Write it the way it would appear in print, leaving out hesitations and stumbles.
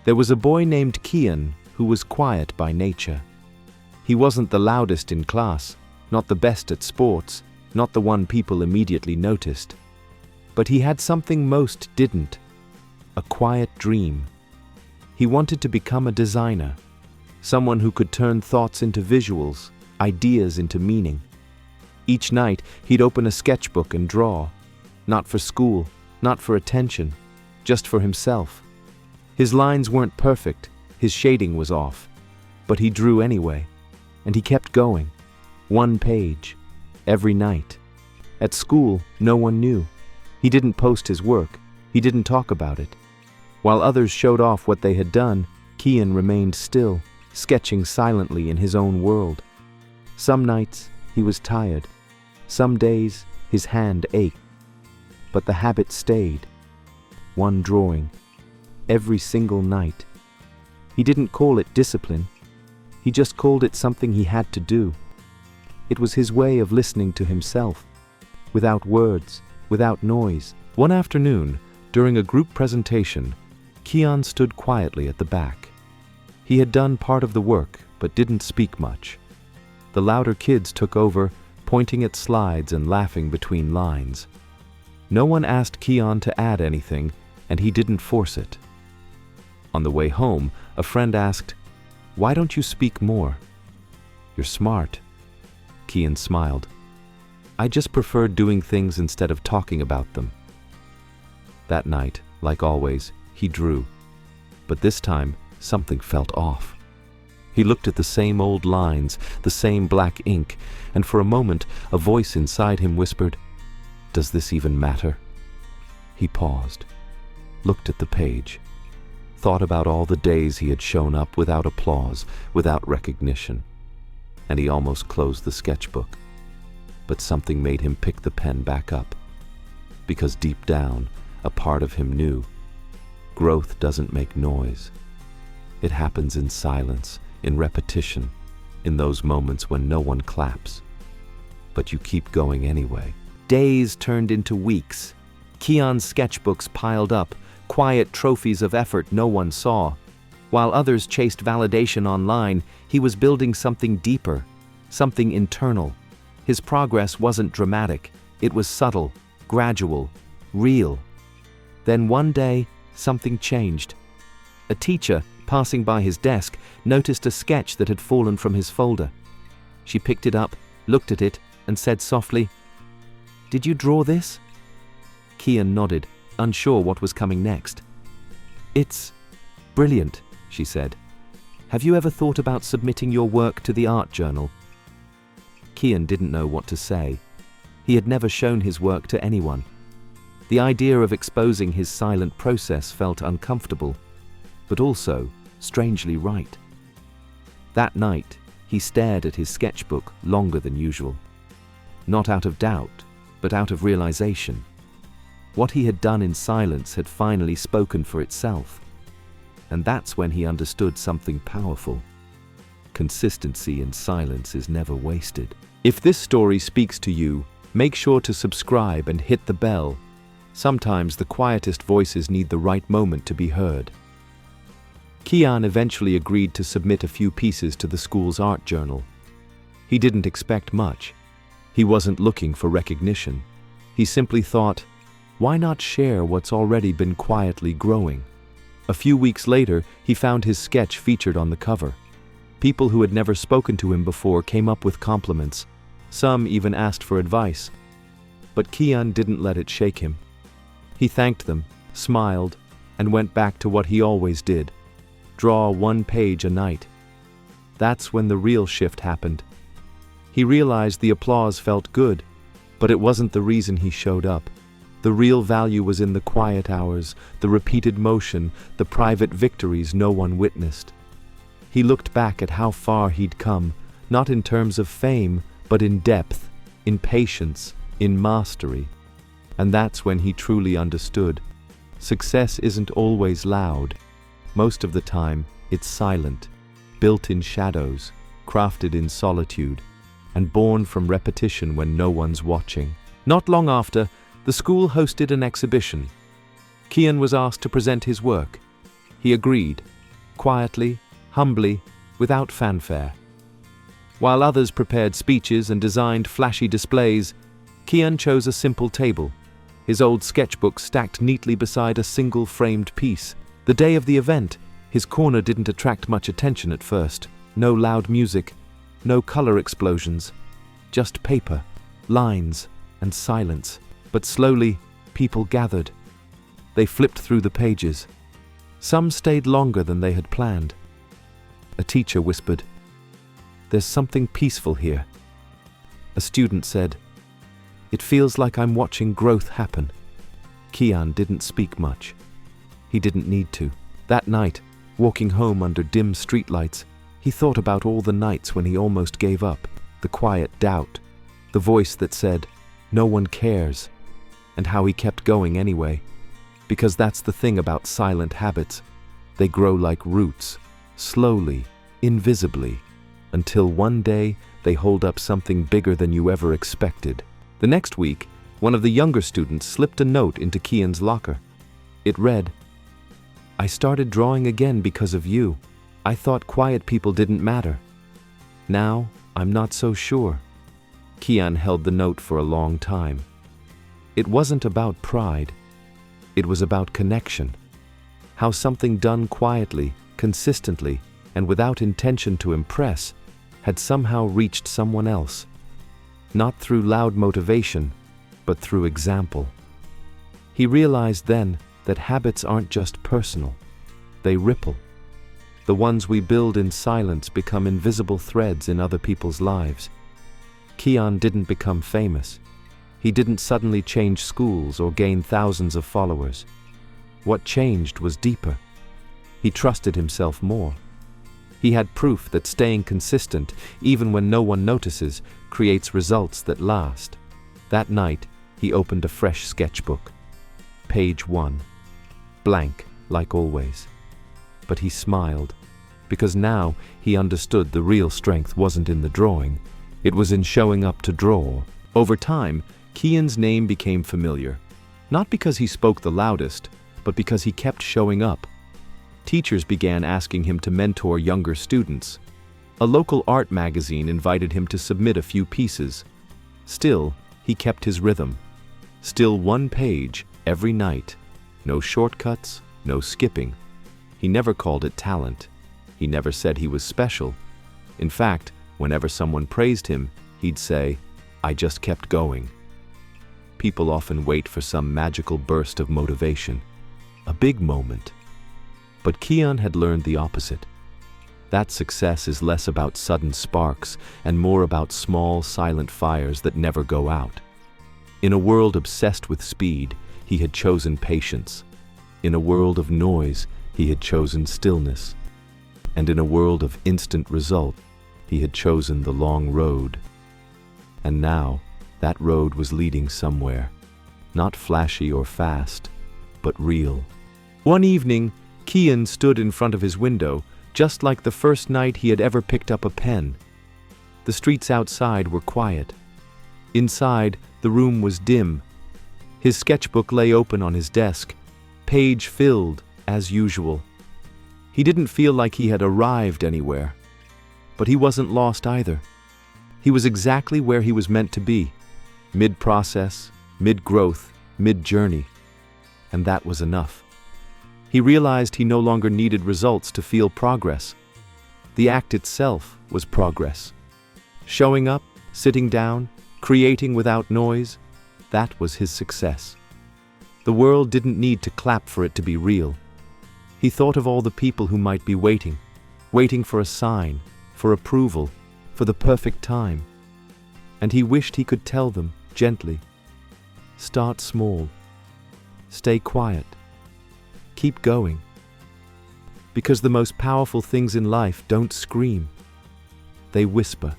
There was a boy named Kian who was quiet by nature. He wasn't the loudest in class, not the best at sports, not the one people immediately noticed. But he had something most didn't: a quiet dream. He wanted to become a designer, someone who could turn thoughts into visuals, ideas into meaning. Each night, he'd open a sketchbook and draw, not for school, not for attention, just for himself. His lines weren't perfect, his shading was off, but he drew anyway, and he kept going, one page, every night. At school, no one knew. He didn't post his work, he didn't talk about it. While others showed off what they had done, Kian remained still, sketching silently in his own world. Some nights, he was tired. Some days, his hand ached. But the habit stayed. One drawing, every single night. He didn't call it discipline. He just called it something he had to do. It was his way of listening to himself, without words, without noise. One afternoon, during a group presentation, Kian stood quietly at the back. He had done part of the work, but didn't speak much. The louder kids took over, pointing at slides and laughing between lines. No one asked Kian to add anything, and he didn't force it. On the way home, a friend asked, "Why don't you speak more?" "You're smart." Kian smiled. "I just prefer doing things instead of talking about them." That night, like always, he drew. But this time, something felt off. He looked at the same old lines, the same black ink, and for a moment, a voice inside him whispered, "Does this even matter?" He paused, looked at the page, thought about all the days he had shown up without applause, without recognition, and he almost closed the sketchbook. But something made him pick the pen back up, because deep down, a part of him knew growth doesn't make noise. It happens in silence, in repetition, in those moments when no one claps. But you keep going anyway. Days turned into weeks. Kian's sketchbooks piled up, quiet trophies of effort no one saw. While others chased validation online, he was building something deeper, something internal. His progress wasn't dramatic. It was subtle, gradual, real. Then one day, something changed. A teacher, passing by his desk, noticed a sketch that had fallen from his folder. She picked it up, looked at it, and said softly, "Did you draw this?" Kian nodded, unsure what was coming next. "It's brilliant," she said. "Have you ever thought about submitting your work to the art journal?" Kian didn't know what to say. He had never shown his work to anyone. The idea of exposing his silent process felt uncomfortable, but also strangely right. That night, he stared at his sketchbook longer than usual. Not out of doubt, but out of realization. What he had done in silence had finally spoken for itself. And that's when he understood something powerful. Consistency in silence is never wasted. If this story speaks to you, make sure to subscribe and hit the bell. Sometimes the quietest voices need the right moment to be heard. Kian eventually agreed to submit a few pieces to the school's art journal. He didn't expect much. He wasn't looking for recognition. He simply thought, why not share what's already been quietly growing? A few weeks later, he found his sketch featured on the cover. People who had never spoken to him before came up with compliments. Some even asked for advice. But Kian didn't let it shake him. He thanked them, smiled, and went back to what he always did: draw one page a night. That's when the real shift happened. He realized the applause felt good, but it wasn't the reason he showed up. The real value was in the quiet hours, the repeated motion, the private victories no one witnessed. He looked back at how far he'd come, not in terms of fame, but in depth, in patience, in mastery. And that's when he truly understood. Success isn't always loud. Most of the time, it's silent, built in shadows, crafted in solitude, and born from repetition when no one's watching. Not long after, the school hosted an exhibition. Kian was asked to present his work. He agreed, quietly, humbly, without fanfare. While others prepared speeches and designed flashy displays, Kian chose a simple table, his old sketchbook stacked neatly beside a single framed piece. The day of the event, his corner didn't attract much attention at first. No loud music, no color explosions, just paper, lines, and silence. But slowly, people gathered. They flipped through the pages. Some stayed longer than they had planned. A teacher whispered, "There's something peaceful here." A student said, "It feels like I'm watching growth happen." Kian didn't speak much. He didn't need to. That night, walking home under dim streetlights, he thought about all the nights when he almost gave up, the quiet doubt, the voice that said, "No one cares," and how he kept going anyway. Because that's the thing about silent habits. They grow like roots, slowly, invisibly, until one day they hold up something bigger than you ever expected. The next week, one of the younger students slipped a note into Kian's locker. It read, "I started drawing again because of you. I thought quiet people didn't matter. Now, I'm not so sure." Kian held the note for a long time. It wasn't about pride. It was about connection. How something done quietly, consistently, and without intention to impress had somehow reached someone else. Not through loud motivation, but through example. He realized then that habits aren't just personal. They ripple. The ones we build in silence become invisible threads in other people's lives. Kian didn't become famous. He didn't suddenly change schools or gain thousands of followers. What changed was deeper. He trusted himself more. He had proof that staying consistent, even when no one notices, creates results that last. That night, he opened a fresh sketchbook. Page 1. Blank, like always. But he smiled, because now he understood the real strength wasn't in the drawing, it was in showing up to draw. Over time, Kian's name became familiar, not because he spoke the loudest, but because he kept showing up. Teachers began asking him to mentor younger students. A local art magazine invited him to submit a few pieces. Still, he kept his rhythm. Still one page, every night. No shortcuts, no skipping. He never called it talent. He never said he was special. In fact, whenever someone praised him, he'd say, "I just kept going." People often wait for some magical burst of motivation, a big moment. But Kian had learned the opposite. That success is less about sudden sparks and more about small, silent fires that never go out. In a world obsessed with speed, he had chosen patience. In a world of noise, he had chosen stillness. And in a world of instant result, he had chosen the long road. And now, that road was leading somewhere. Not flashy or fast, but real. One evening, Kian stood in front of his window, just like the first night he had ever picked up a pen. The streets outside were quiet. Inside, the room was dim. His sketchbook lay open on his desk, page filled, as usual. He didn't feel like he had arrived anywhere. But he wasn't lost either. He was exactly where he was meant to be, mid-process, mid-growth, mid-journey. And that was enough. He realized he no longer needed results to feel progress. The act itself was progress. Showing up, sitting down, creating without noise, that was his success. The world didn't need to clap for it to be real. He thought of all the people who might be waiting for a sign, for approval, for the perfect time. And he wished he could tell them, gently, start small, stay quiet, keep going. Because the most powerful things in life don't scream, they whisper.